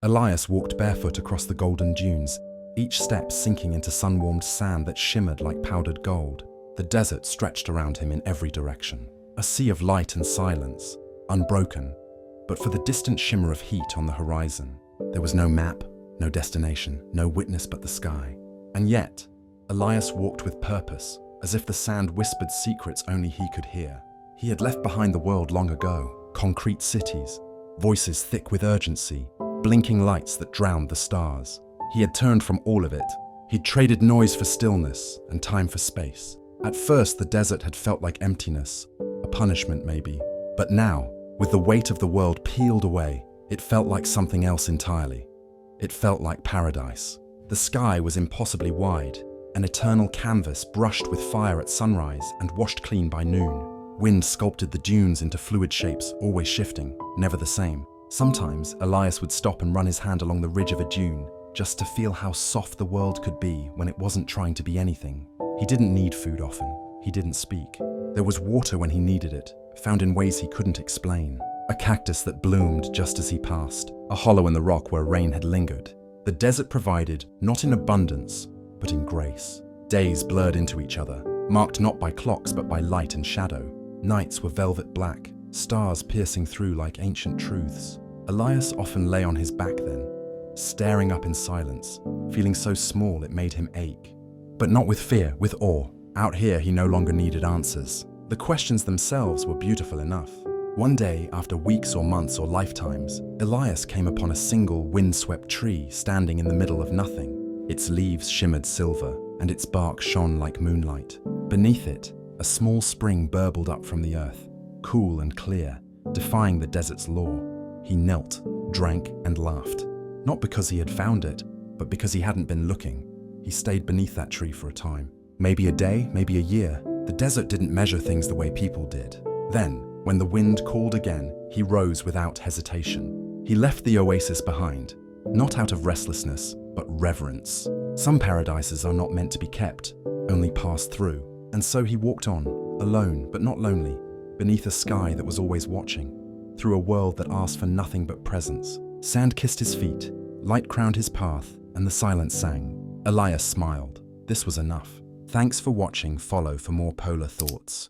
Elias walked barefoot across the golden dunes, each step sinking into sun-warmed sand that shimmered like powdered gold. The desert stretched around him in every direction, a sea of light and silence, unbroken, but for the distant shimmer of heat on the horizon. There was no map, no destination, no witness but the sky. And yet, Elias walked with purpose, as if the sand whispered secrets only he could hear. He had left behind the world long ago, concrete cities, voices thick with urgency, blinking lights that drowned the stars. He had turned from all of it. He'd traded noise for stillness and time for space. At first, the desert had felt like emptiness, a punishment maybe. But now, with the weight of the world peeled away, it felt like something else entirely. It felt like paradise. The sky was impossibly wide, an eternal canvas brushed with fire at sunrise and washed clean by noon. Wind sculpted the dunes into fluid shapes, always shifting, never the same. Sometimes, Elias would stop and run his hand along the ridge of a dune, just to feel how soft the world could be when it wasn't trying to be anything. He didn't need food often. He didn't speak. There was water when he needed it, found in ways he couldn't explain. A cactus that bloomed just as he passed, a hollow in the rock where rain had lingered. The desert provided, not in abundance, but in grace. Days blurred into each other, marked not by clocks but by light and shadow. Nights were velvet black, stars piercing through like ancient truths. Elias often lay on his back then, staring up in silence, feeling so small it made him ache. But not with fear, with awe. Out here he no longer needed answers. The questions themselves were beautiful enough. One day, after weeks or months or lifetimes, Elias came upon a single wind-swept tree standing in the middle of nothing. Its leaves shimmered silver, and its bark shone like moonlight. Beneath it, a small spring burbled up from the earth, cool and clear, defying the desert's law. He knelt, drank, and laughed. Not because he had found it, but because he hadn't been looking. He stayed beneath that tree for a time. Maybe a day, maybe a year. The desert didn't measure things the way people did. Then, when the wind called again, he rose without hesitation. He left the oasis behind, not out of restlessness, but reverence. Some paradises are not meant to be kept, only passed through. And so he walked on, alone but not lonely, beneath a sky that was always watching, through a world that asked for nothing but presence. Sand kissed his feet, light crowned his path, and the silence sang. Elias smiled. This was enough. Thanks for watching. Follow for more polar thoughts.